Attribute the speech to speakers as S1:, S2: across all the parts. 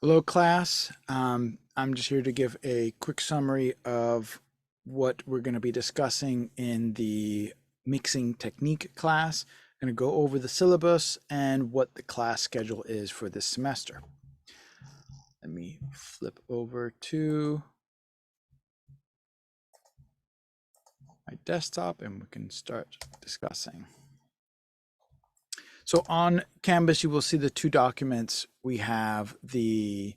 S1: Hello, class. I'm just here to give a quick summary of what we're going to be discussing in the mixing technique class. I'm going to go over the syllabus and what the class schedule is for this semester. Let me flip over to my desktop and we can start discussing. So on Canvas, you will see the two documents. We have the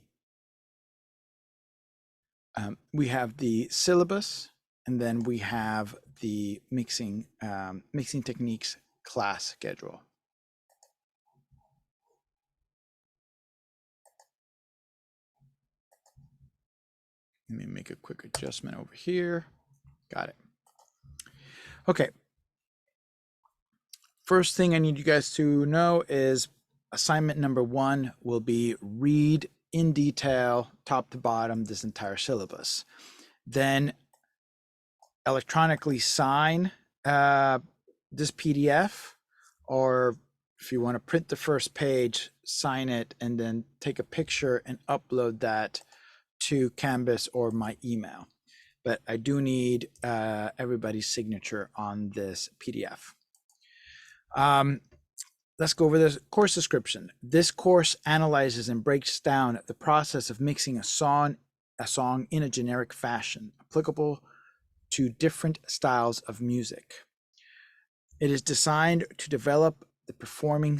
S1: syllabus, and then we have the mixing techniques class schedule. Let me make a quick adjustment over here. Got it. Okay. First thing I need you guys to know is assignment number 1 will be read in detail, top to bottom, this entire syllabus. Then electronically sign this PDF, or if you want to print the first page, sign it and then take a picture and upload that to Canvas or my email. But I do need everybody's signature on this PDF. Let's go over the course description. This course analyzes and breaks down the process of mixing a song in a generic fashion, applicable to different styles of music. It is designed to develop the performing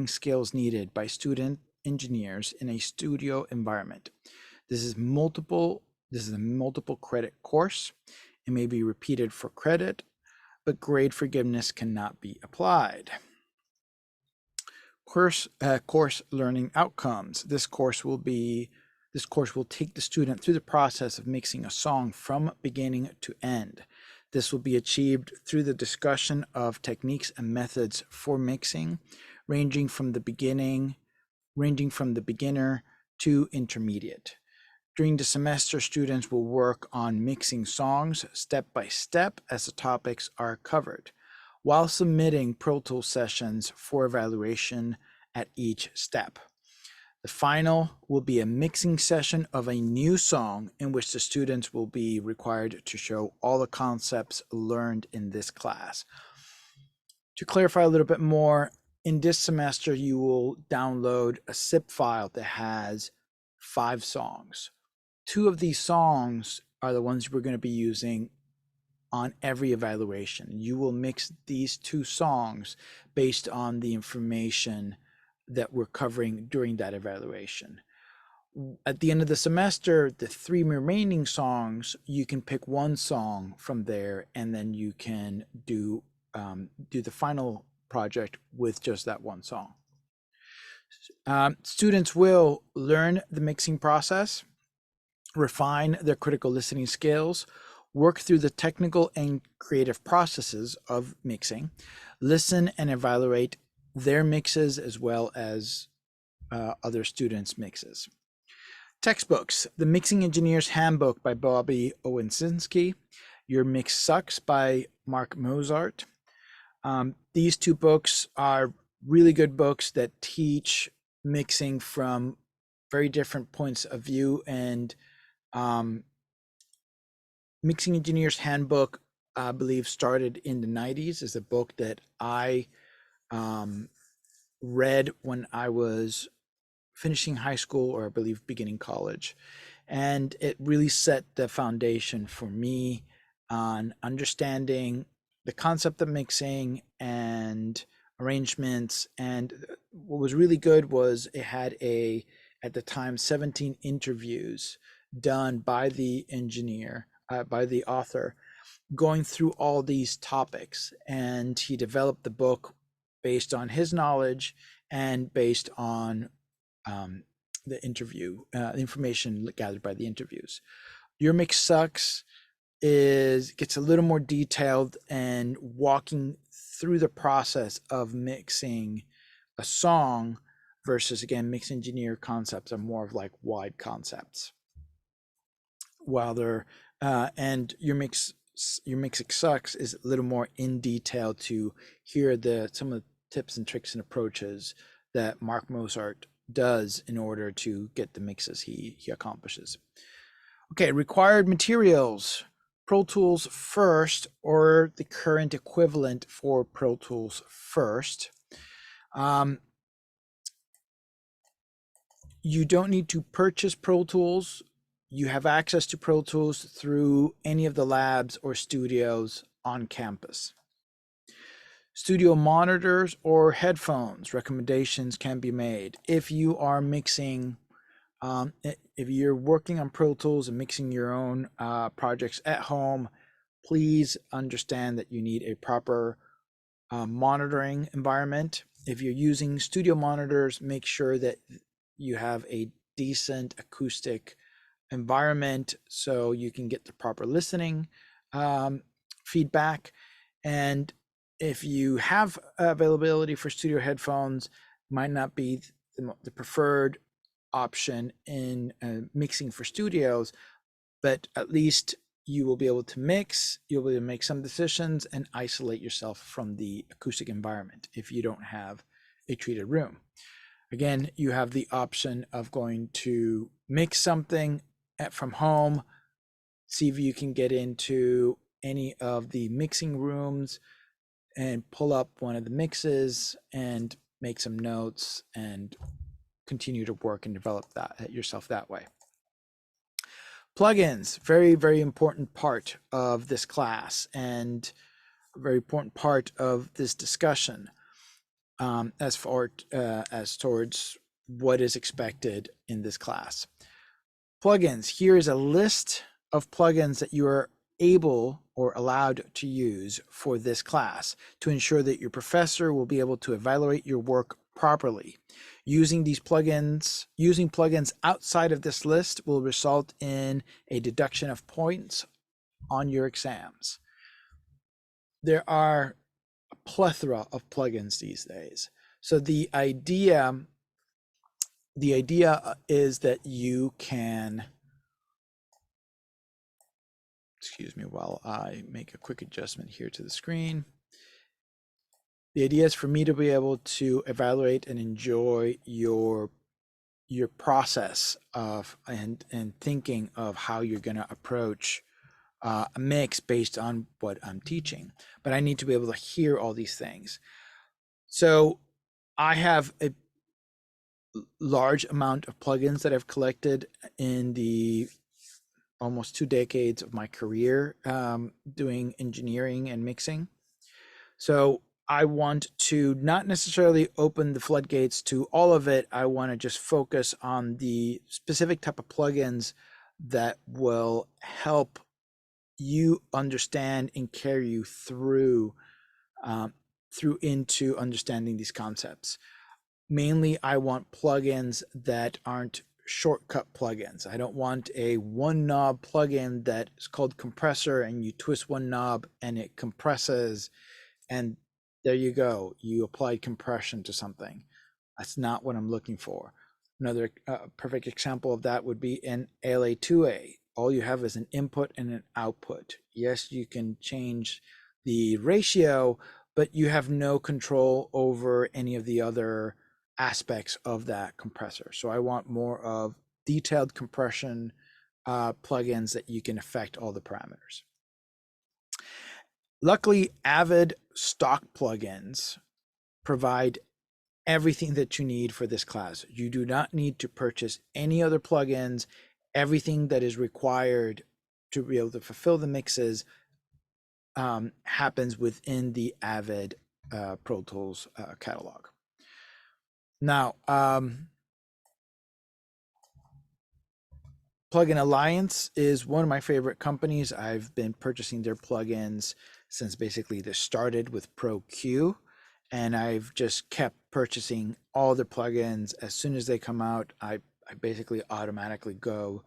S1: skills needed by student engineers in a studio environment. This is a multiple credit course. It may be repeated for credit, but grade forgiveness cannot be applied. Course learning outcomes. This course will take the student through the process of mixing a song from beginning to end. This will be achieved through the discussion of techniques and methods for mixing, ranging from the beginner to intermediate. During the semester, students will work on mixing songs step by step as the topics are covered, while submitting Pro Tools sessions for evaluation at each step. The final will be a mixing session of a new song in which the students will be required to show all the concepts learned in this class. To clarify a little bit more, in this semester, you will download a zip file that has 5 songs. 2 of these songs are the ones we're going to be using on every evaluation. You will mix these 2 songs based on the information that we're covering during that evaluation. At the end of the semester, the 3 remaining songs, you can pick 1 song from there, and then you can do the final project with just that 1 song. Students will learn the mixing process, refine their critical listening skills, work through the technical and creative processes of mixing, listen and evaluate their mixes as well as other students' mixes. Textbooks: The Mixing Engineer's Handbook by Bobby Owsinski, Your Mix Sucks by Mark Mozart. These 2 books are really good books that teach mixing from very different points of view, and Mixing Engineer's Handbook, I believe, started in the 90s, is a book that I read when I was finishing high school, or I believe beginning college. And it really set the foundation for me on understanding the concept of mixing and arrangements. And what was really good was it had at the time, 17 interviews done by the engineer, by the author, going through all these topics. And he developed the book based on his knowledge and based on the information gathered by the interviews. Your Mix Sucks gets a little more detailed and walking through the process of mixing a song versus, again, Mix Engineer concepts are more of like wide concepts. While they're and Your Mix Sucks is a little more in detail to hear some of the tips and tricks and approaches that Mark Mozart does in order to get the mixes he accomplishes. Okay, required materials. Pro Tools First, or the current equivalent for Pro Tools First. You don't need to purchase Pro Tools. You have access to Pro Tools through any of the labs or studios on campus. Studio monitors or headphones, recommendations can be made. If you are mixing, if you're working on Pro Tools and mixing your own projects at home, please understand that you need a proper monitoring environment. If you're using studio monitors, make sure that you have a decent acoustic environment so you can get the proper listening feedback. And if you have availability for studio headphones, might not be the preferred option in mixing for studios, but at least you will be able to mix, you'll be able to make some decisions and isolate yourself from the acoustic environment if you don't have a treated room. Again, you have the option of going to mix something from home, see if you can get into any of the mixing rooms and pull up one of the mixes and make some notes and continue to work and develop that yourself that way. Plugins, very, very important part of this class and a very important part of this discussion as towards what is expected in this class. Plugins, here is a list of plugins that you are able or allowed to use for this class to ensure that your professor will be able to evaluate your work properly. Using plugins outside of this list will result in a deduction of points on your exams. There are a plethora of plugins these days. So the idea is that you can, excuse me while I make a quick adjustment here to the screen. The idea is for me to be able to evaluate and enjoy your process of and thinking of how you're going to approach a mix based on what I'm teaching. But I need to be able to hear all these things. So I have a large amount of plugins that I've collected in the almost 2 decades of my career doing engineering and mixing. So I want to not necessarily open the floodgates to all of it. I want to just focus on the specific type of plugins that will help you understand and carry you through into understanding these concepts. Mainly, I want plugins that aren't shortcut plugins. I don't want a one knob plugin that is called compressor and you twist one knob and it compresses and there you go, you applied compression to something. That's not what I'm looking for. Another perfect example of that would be an LA2A. All you have is an input and an output. Yes, you can change the ratio, but you have no control over any of the other aspects of that compressor. So I want more of detailed compression plugins that you can affect all the parameters. Luckily, Avid stock plugins provide everything that you need for this class. You do not need to purchase any other plugins. Everything that is required to be able to fulfill the mixes happens within the Avid Pro Tools catalog. Now, Plugin Alliance is one of my favorite companies. I've been purchasing their plugins since basically they started with ProQ, and I've just kept purchasing all their plugins. As soon as they come out, I basically automatically go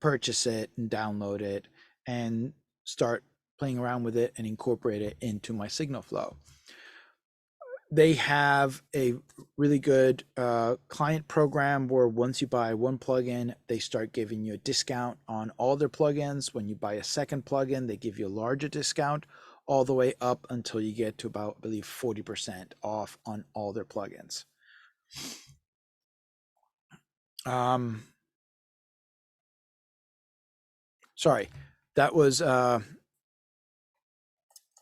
S1: purchase it and download it and start playing around with it and incorporate it into my signal flow. They have a really good client program where once you buy one plugin, they start giving you a discount on all their plugins. When you buy a second plugin, they give you a larger discount all the way up until you get to about, I believe, 40% off on all their plugins. Um, sorry, that was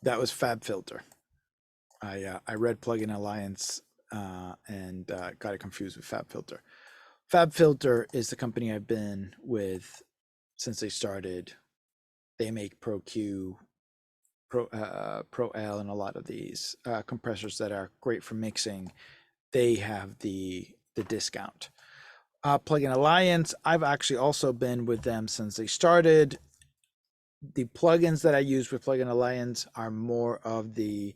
S1: FabFilter. I read Plugin Alliance and got it confused with FabFilter. FabFilter is the company I've been with since they started. They make ProQ, Pro L, and a lot of these compressors that are great for mixing. They have the discount. Plugin Alliance, I've actually also been with them since they started. The plugins that I use with Plugin Alliance are more of the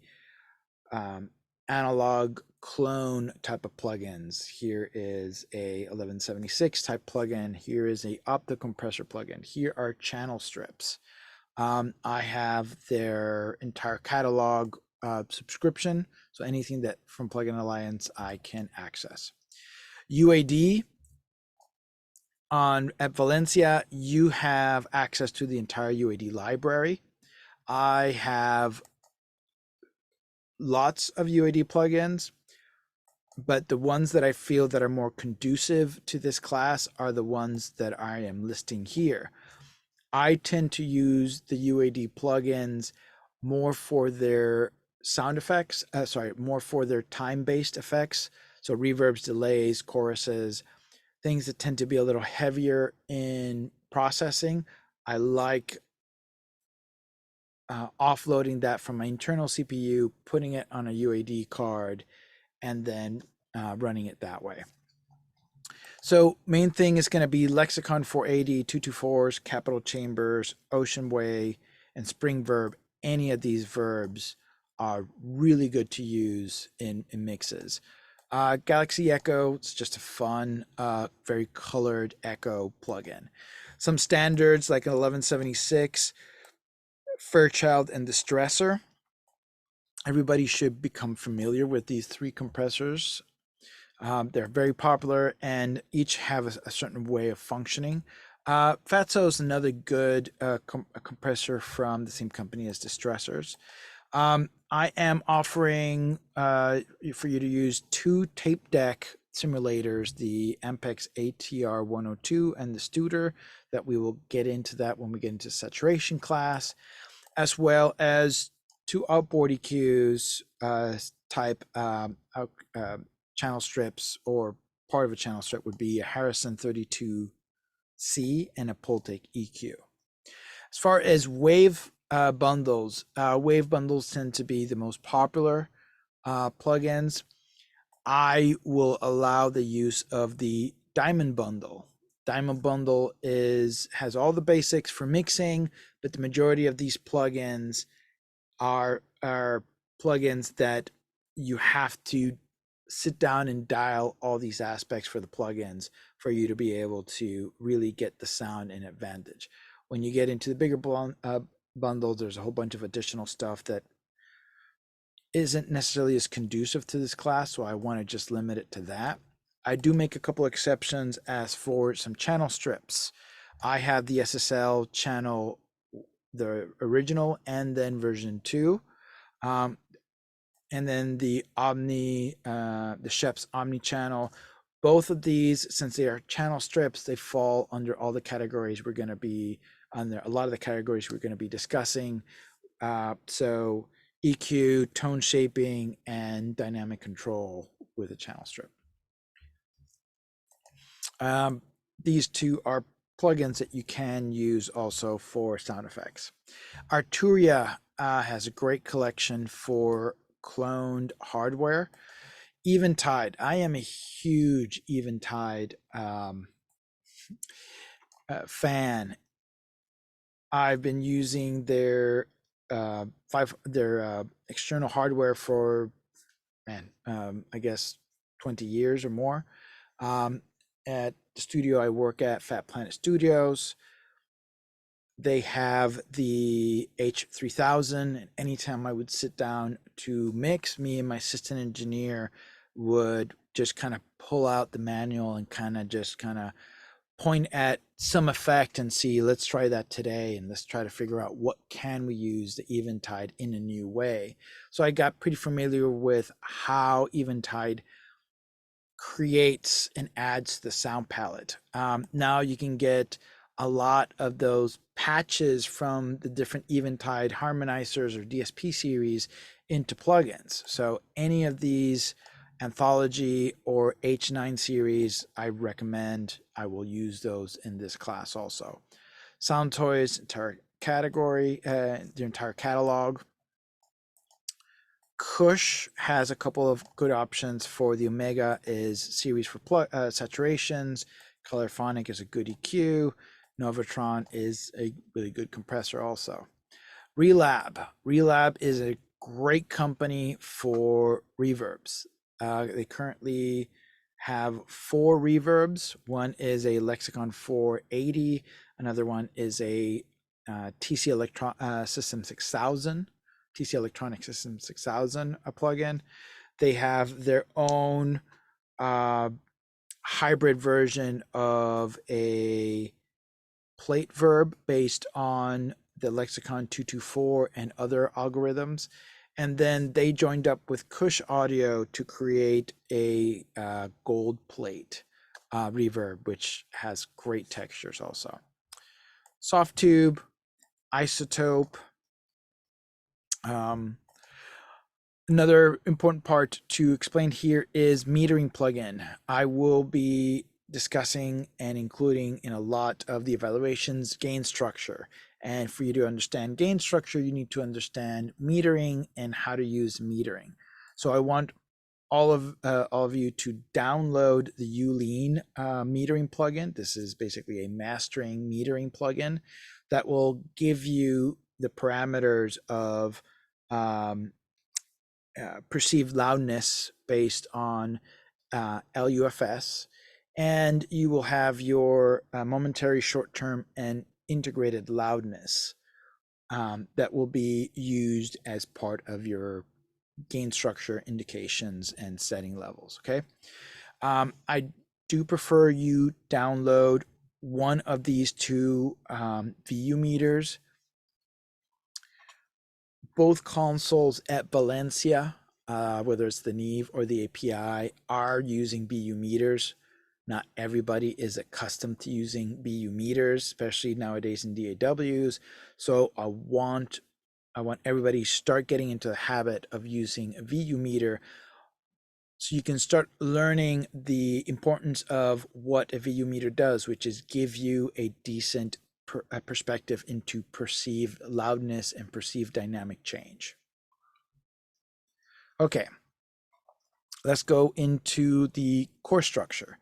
S1: analog clone type of plugins. Here is a 1176 type plugin. Here is a opto compressor plugin. Here are channel strips. I have their entire catalog subscription, so anything that from Plugin Alliance I can access. UAD at Valencia, you have access to the entire UAD library. I have lots of UAD plugins, but the ones that I feel that are more conducive to this class are the ones that I am listing here. I tend to use the UAD plugins more for their sound effects, more for their time-based effects. So reverbs, delays, choruses, things that tend to be a little heavier in processing. I like offloading that from my internal CPU, putting it on a UAD card, and then running it that way. So main thing is going to be Lexicon 480, 224s, capital chambers, ocean way, and spring verb. Any of these verbs are really good to use in mixes. Galaxy Echo, it's just a fun, very colored Echo plugin. Some standards like an 1176, Fairchild, and Distressor. Everybody should become familiar with these three compressors. They're very popular and each have a certain way of functioning. Fatso is another good compressor from the same company as Distressors. I am offering for you to use two tape deck simulators, the Ampex ATR 102 and the Studer, that we will get into that when we get into saturation class, as well as two outboard EQs type channel strips, or part of a channel strip would be a Harrison 32C and a Pultec EQ. As far as wave bundles tend to be the most popular plugins. I will allow the use of the Diamond Bundle. Diamond Bundle has all the basics for mixing, but the majority of these plugins are plugins that you have to sit down and dial all these aspects for the plugins for you to be able to really get the sound and advantage. When you get into the bigger bundles, there's a whole bunch of additional stuff that isn't necessarily as conducive to this class, so I want to just limit it to that. I do make a couple exceptions as for some channel strips. I have the SSL channel, the original, and then version 2. And then the Shep's Omni channel. Both of these, since they are channel strips, they fall under all the categories we're going to be under, a lot of the categories we're going to be discussing. So EQ, tone shaping, and dynamic control with a channel strip. These two are plugins that you can use also for sound effects. Arturia has a great collection for cloned hardware. Eventide, I am a huge Eventide fan. I've been using their external hardware for I guess 20 years or more. At the studio I work at, Fat Planet Studios, they have the H3000, and anytime I would sit down to mix, me and my assistant engineer would just kind of pull out the manual and kind of point at some effect and see, let's try that today, and let's try to figure out what can we use the Eventide in a new way. So I got pretty familiar with how Eventide creates and adds to the sound palette. Now you can get a lot of those patches from the different Eventide harmonizers or DSP series into plugins. So any of these anthology or H9 series, I recommend. I will use those in this class also. Sound Toys entire category, their entire catalog. Kush has a couple of good options for the Omega is series for saturations. Colorphonic is a good EQ. Novatron is a really good compressor also. Relab is a great company for reverbs. They currently have 4 reverbs. One is a Lexicon 480. Another one is a TC System 6000. TC Electronic System 6000 a plugin. They have their own hybrid version of a plate verb based on the Lexicon 224 and other algorithms. And then they joined up with Kush Audio to create a gold plate reverb, which has great textures also. Soft Tube, Isotope. Another important part to explain here is metering plugin. I will be discussing and including in a lot of the evaluations gain structure. And for you to understand gain structure, you need to understand metering and how to use metering. So I want all of you to download the Ulean metering plugin. This is basically a mastering metering plugin that will give you the parameters of perceived loudness based on LUFS, and you will have your momentary, short-term, and integrated loudness that will be used as part of your gain structure indications and setting levels. Okay, I do prefer you download one of these two VU meters. Both consoles at Valencia, whether it's the Neve or the API, are using BU meters. Not everybody is accustomed to using BU meters, especially nowadays in DAWs. So I want everybody to start getting into the habit of using a VU meter, so you can start learning the importance of what a VU meter does, which is give you a decent perspective into perceived loudness and perceived dynamic change. Okay, let's go into the course structure.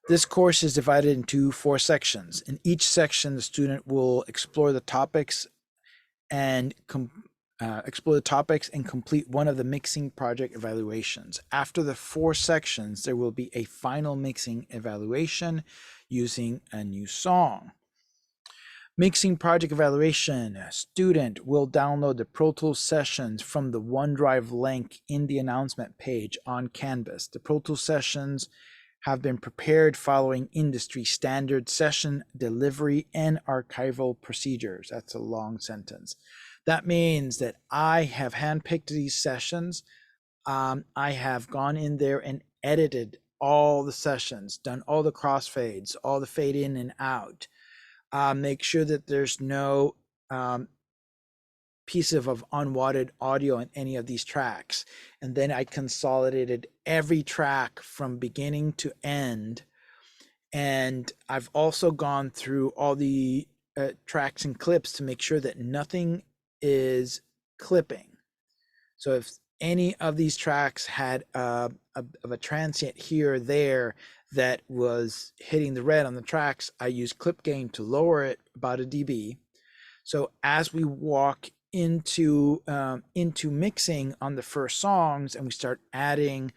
S1: This course is divided into 4 sections. In each section, the student will explore the topics and complete one of the mixing project evaluations. After the 4 sections, there will be a final mixing evaluation using a new song. Mixing project evaluation. A student will download the Pro Tools sessions from the OneDrive link in the announcement page on Canvas. The Pro Tools sessions have been prepared following industry standard session delivery and archival procedures. That's a long sentence. That means that I have handpicked these sessions. I have gone in there and edited all the sessions, done all the crossfades, all the fade in and out. Make sure that there's no piece of unwanted audio in any of these tracks. And then I consolidated every track from beginning to end. And I've also gone through all the tracks and clips to make sure that nothing is clipping. So if any of these tracks had a transient here or there that was hitting the red on the tracks, I use clip gain to lower it about a dB. So as we walk into mixing on the first songs and we start adding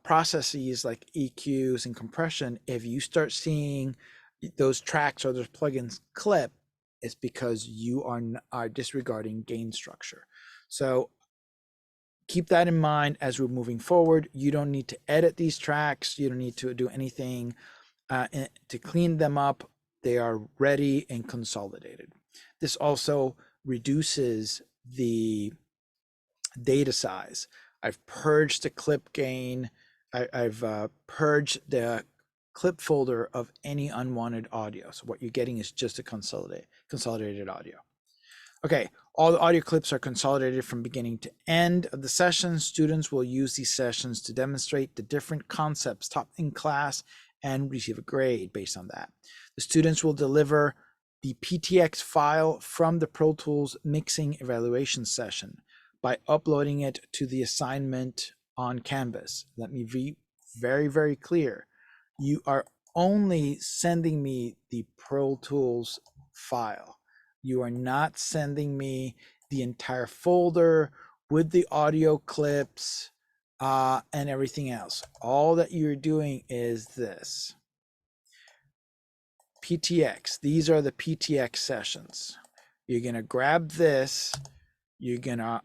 S1: processes like EQs and compression, if you start seeing those tracks or those plugins clip, it's because you are disregarding gain structure. So keep that in mind as we're moving forward. You don't need to edit these tracks. You don't need to do anything to clean them up. They are ready and consolidated. This also reduces the data size. I've purged the clip gain I've purged the clip folder of any unwanted audio. So what you're getting is just a consolidated audio. Okay, all the audio clips are consolidated from beginning to end of the session. Students will use these sessions to demonstrate the different concepts taught in class and receive a grade based on that. The students will deliver the PTX file from the Pro Tools mixing evaluation session by uploading it to the assignment on Canvas. Let me be very, very clear. You are only sending me the Pro Tools file. You are not sending me the entire folder with the audio clips and everything else. All that you're doing is this. PTX. These are the PTX sessions. You're going to grab this. You're going to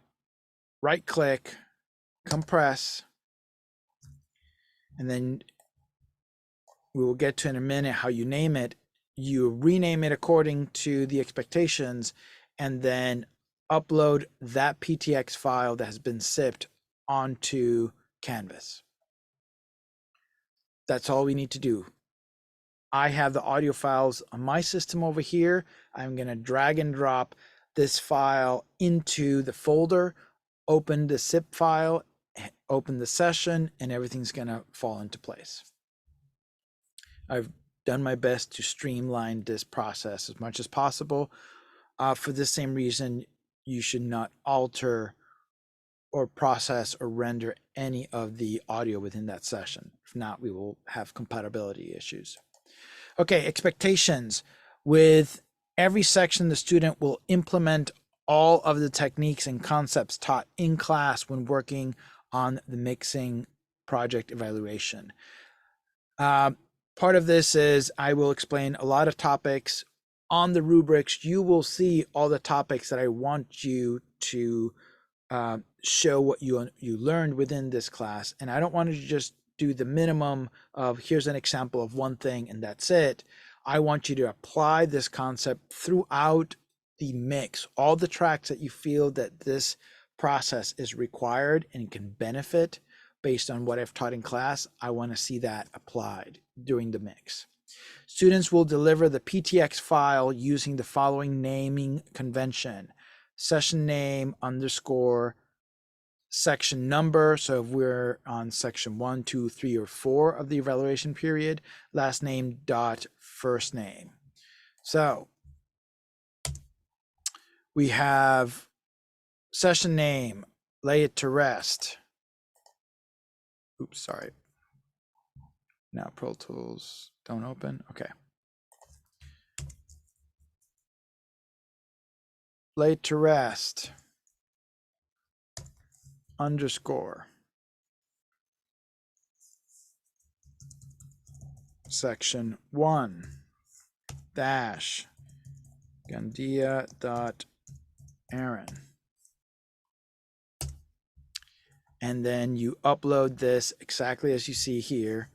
S1: right click, compress, and then we will get to in a minute how you name it. You rename it according to the expectations and then upload that PTX file that has been zipped onto Canvas. That's all we need to do. I have the audio files on my system over here. I'm going to drag and drop this file into the folder, open the zip file, open the session, and everything's going to fall into place. I've done my best to streamline this process as much as possible. For the same reason, you should not alter or process or render any of the audio within that session. If not, we will have compatibility issues. Okay, expectations. With every section, the student will implement all of the techniques and concepts taught in class when working on the mixing project evaluation. Part of this is I will explain a lot of topics on the rubrics. You will see all the topics that I want you to show what you learned within this class. And I don't want you to just do the minimum of here's an example of one thing and that's it. I want you to apply this concept throughout the mix. All the tracks that you feel that this process is required and can benefit based on what I've taught in class, I want to see that applied during the mix. Students will deliver the PTX file using the following naming convention: session name _ section number. So if we're on section 1, 2, 3, or 4 of the evaluation period, last name dot first name. So we have session name, lay it to rest. Oops, sorry. Now Pro Tools don't open. Okay. Lay it to rest _ section 1 dash Gandia dot Aaron. And then you upload this exactly as you see here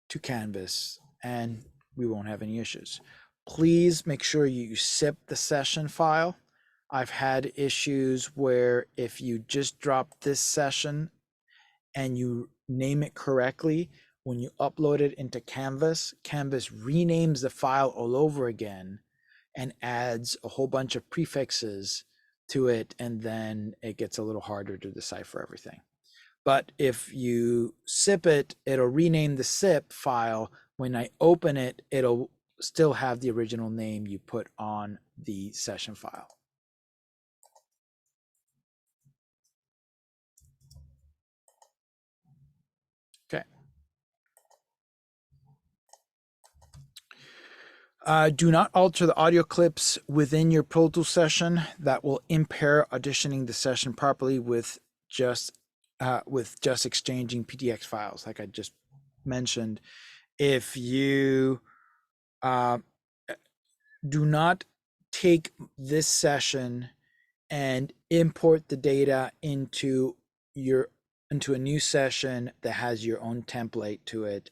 S1: to Canvas, and we won't have any issues. Please make sure you zip the session file. I've had issues where if you just drop this session and you name it correctly, when you upload it into Canvas, Canvas renames the file all over again and adds a whole bunch of prefixes to it, and then it gets a little harder to decipher everything. But if you zip it, it'll rename the zip file. When I open it, it'll still have the original name you put on the session file. Okay. Do not alter the audio clips within your Pro Tools session. That will impair auditioning the session properly with just exchanging PTX files, like I just mentioned. If you do not take this session and import the data into a new session that has your own template to it,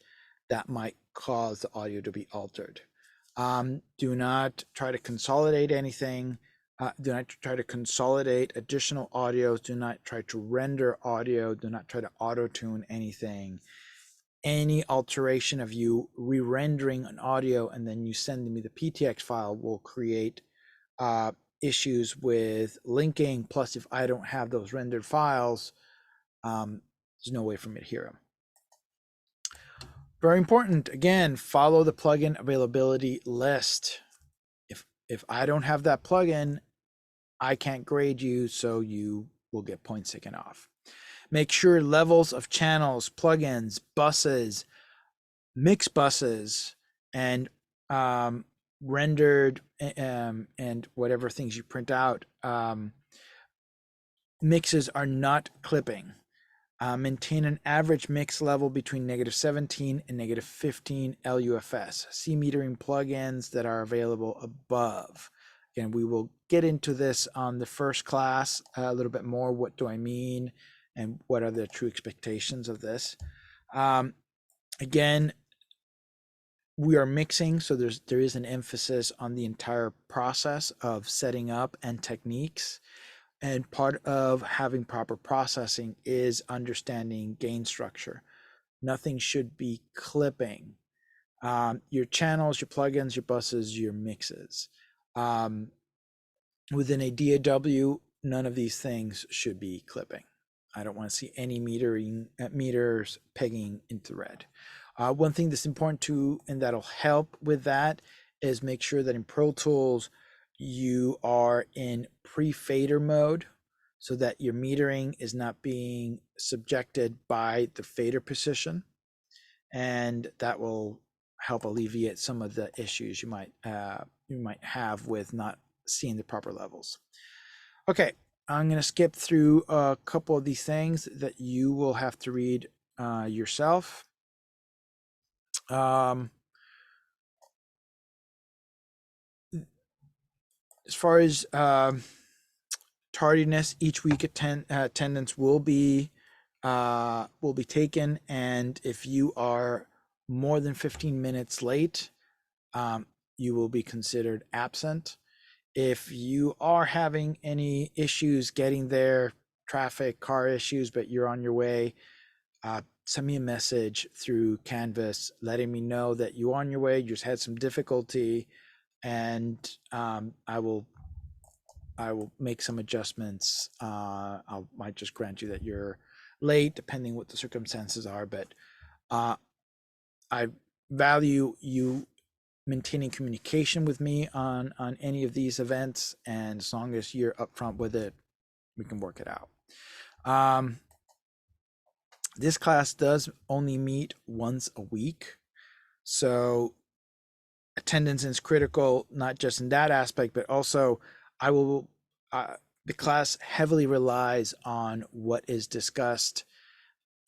S1: that might cause the audio to be altered. Do not try to consolidate anything. Do not try to consolidate additional audios. Do not try to render audio. Do not try to auto-tune anything. any alteration of you re-rendering an audio and then you sending me the PTX file will create issues with linking. Plus, if I don't have those rendered files, there's no way for me to hear them. Very important, again, follow the plugin availability list. If I don't have that plugin, I can't grade you, so you will get points taken off. Make sure levels of channels, plugins, buses, mix buses, and rendered and whatever things you print out, mixes are not clipping. Maintain an average mix level between -17 and -15 LUFS. See metering plugins that are available above. Again, we will get into this on the first class a little bit more. What do I mean? And what are the true expectations of this? Again, we are mixing, so there is an emphasis on the entire process of setting up and techniques. And part of having proper processing is understanding gain structure. Nothing should be clipping. Your channels, your plugins, your buses, your mixes. Within a DAW, none of these things should be clipping. I don't want to see any meters pegging into red. One thing that's important too, and that'll help with that, is make sure that in Pro Tools you are in pre-fader mode so that your metering is not being subjected by the fader position, and that will help alleviate some of the issues you might have with not seeing the proper levels. Okay, I'm going to skip through a couple of these things that you will have to read yourself. As far as tardiness, each week attendance will be taken, and if you are more than 15 minutes late, you will be considered absent. If you are having any issues getting there, traffic, car issues, but you're on your way, send me a message through Canvas letting me know that you're on your way, you just had some difficulty, and I will make some adjustments. I might just grant you that you're late, depending what the circumstances are, but I value you maintaining communication with me on any of these events, and as long as you're upfront with it, we can work it out. This class does only meet once a week, so attendance is critical, not just in that aspect, but also the class heavily relies on what is discussed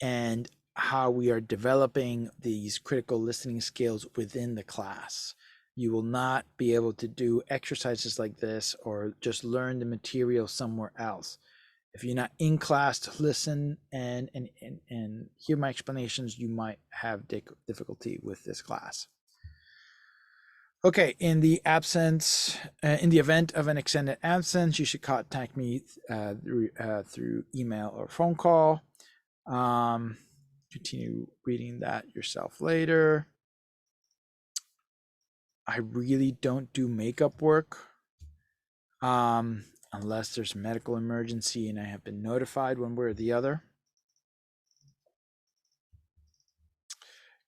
S1: and how we are developing these critical listening skills within the class. You will not be able to do exercises like this or just learn the material somewhere else. If you're not in class to listen and hear my explanations, you might have difficulty with this class. Okay, in the event of an extended absence, you should contact me through email or phone call. Continue reading that yourself later. I really don't do makeup work unless there's a medical emergency and I have been notified one way or the other.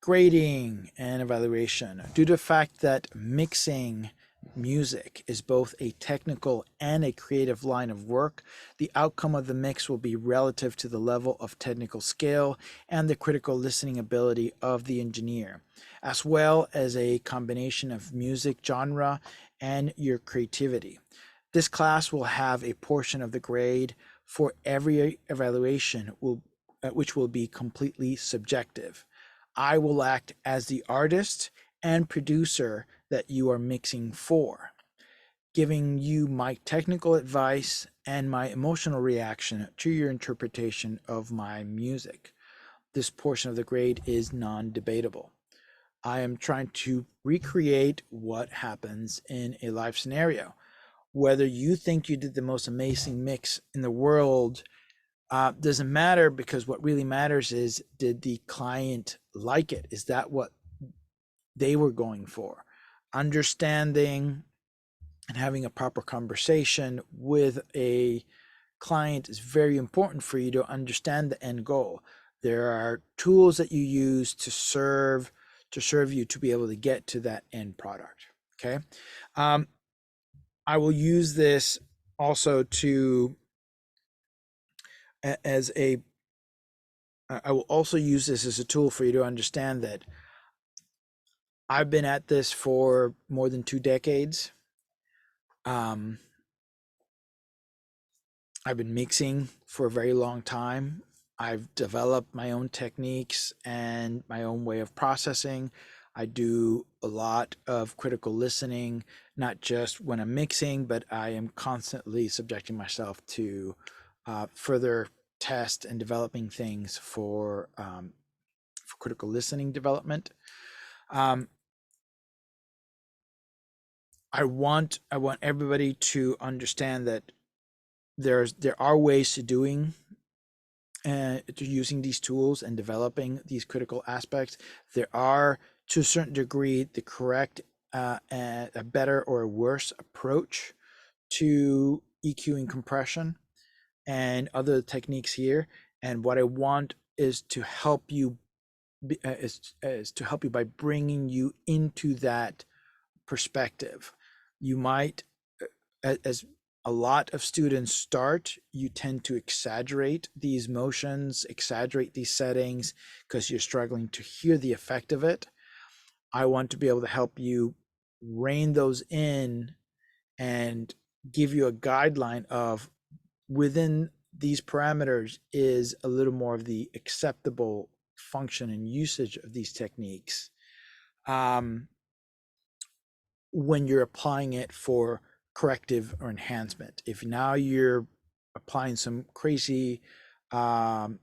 S1: Grading and evaluation. Due to the fact that mixing music is both a technical and a creative line of work, the outcome of the mix will be relative to the level of technical skill and the critical listening ability of the engineer, as well as a combination of music genre and your creativity. This class will have a portion of the grade for every evaluation which will be completely subjective. I will act as the artist and producer that you are mixing for, giving you my technical advice and my emotional reaction to your interpretation of my music. This portion of the grade is non-debatable. I am trying to recreate what happens in a live scenario. Whether you think you did the most amazing mix in the world Doesn't matter, because what really matters is, did the client like it? Is that what they were going for? Understanding and having a proper conversation with a client is very important for you to understand the end goal. There are tools that you use to serve you to be able to get to that end product. Okay. I will use this also to as a I will also use this as a tool for you to understand that I've been at this for more than 2 decades. Um, I've been mixing for a very long time. I've developed my own techniques and my own way of processing. I do a lot of critical listening, not just when I'm mixing, but I am constantly subjecting myself to further test and developing things for critical listening development. I want everybody to understand that there are ways to using these tools and developing these critical aspects. There are, to a certain degree, the correct and a better or a worse approach to EQing compression and other techniques here. And what I want is to help you is to help you by bringing you into that perspective. You might, as a lot of students start, you tend to exaggerate these motions, exaggerate these settings, because you're struggling to hear the effect of it. I want to be able to help you rein those in and give you a guideline of, within these parameters is a little more of the acceptable function and usage of these techniques. When you're applying it for corrective or enhancement. If now you're applying some crazy um,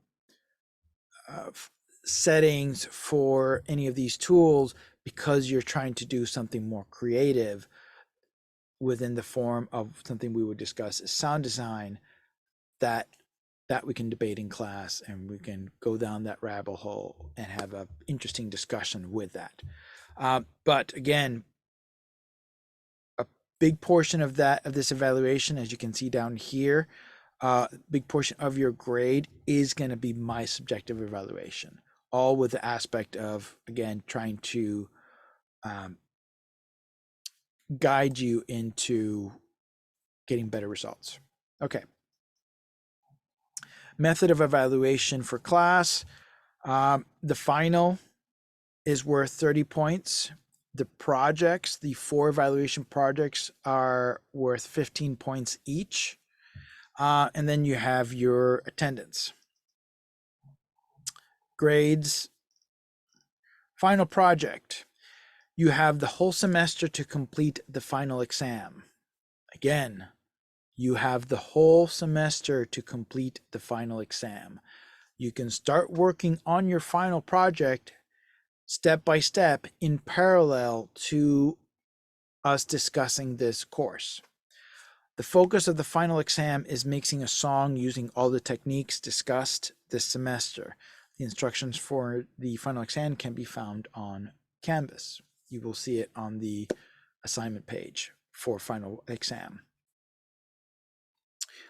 S1: settings for any of these tools because you're trying to do something more creative within the form of something we would discuss as sound design, that we can debate in class, and we can go down that rabbit hole and have an interesting discussion with that. But again, big portion of this evaluation, as you can see down here, big portion of your grade is going to be my subjective evaluation, all with the aspect of, again, trying to guide you into getting better results. Okay. Method of evaluation for class. The final is worth 30 points. The projects, the 4 evaluation projects, are worth 15 points each. And then you have your attendance. Grades. Final project. You have the whole semester to complete the final exam. Again, you have the whole semester to complete the final exam. You can start working on your final project step by step in parallel to us discussing this course. The focus of the final exam is mixing a song using all the techniques discussed this semester. The instructions for the final exam can be found on Canvas. You will see it on the assignment page for final exam.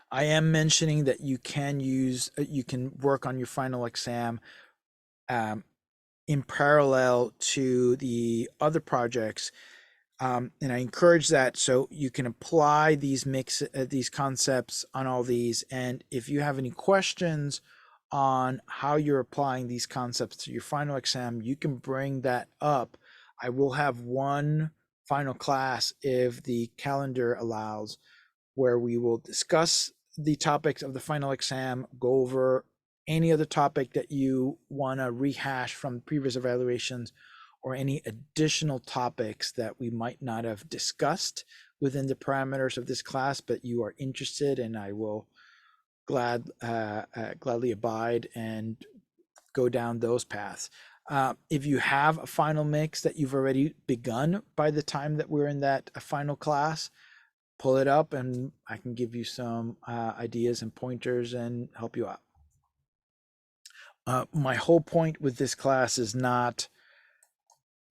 S1: I am mentioning that you can work on your final exam in parallel to the other projects. And I encourage that, so you can apply these concepts on all these. And if you have any questions on how you're applying these concepts to your final exam, you can bring that up. I will have one final class, if the calendar allows, where we will discuss the topics of the final exam, go over any other topic that you want to rehash from previous evaluations, or any additional topics that we might not have discussed within the parameters of this class, but you are interested, and I will gladly abide and go down those paths. If you have a final mix that you've already begun by the time that we're in that final class, pull it up and I can give you some ideas and pointers and help you out. My whole point with this class is not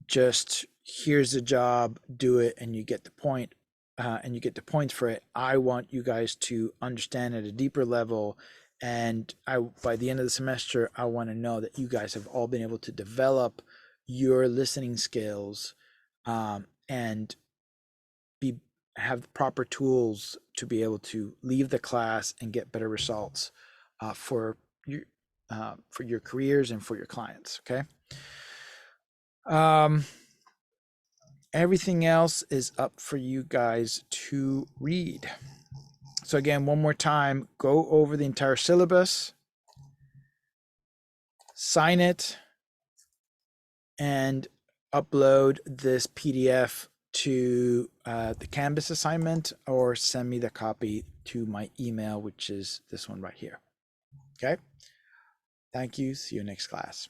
S1: just here's the job, do it, and you get the point, and you get the points for it. I want you guys to understand at a deeper level, and by the end of the semester, I want to know that you guys have all been able to develop your listening skills, and have the proper tools to be able to leave the class and get better results your for your careers and for your clients. Okay. Um, Everything else is up for you guys to read. So again, one more time, go over the entire syllabus, sign it, and upload this PDF to the Canvas assignment, or send me the copy to my email, which is this one right here. Okay. Thank you. See you next class.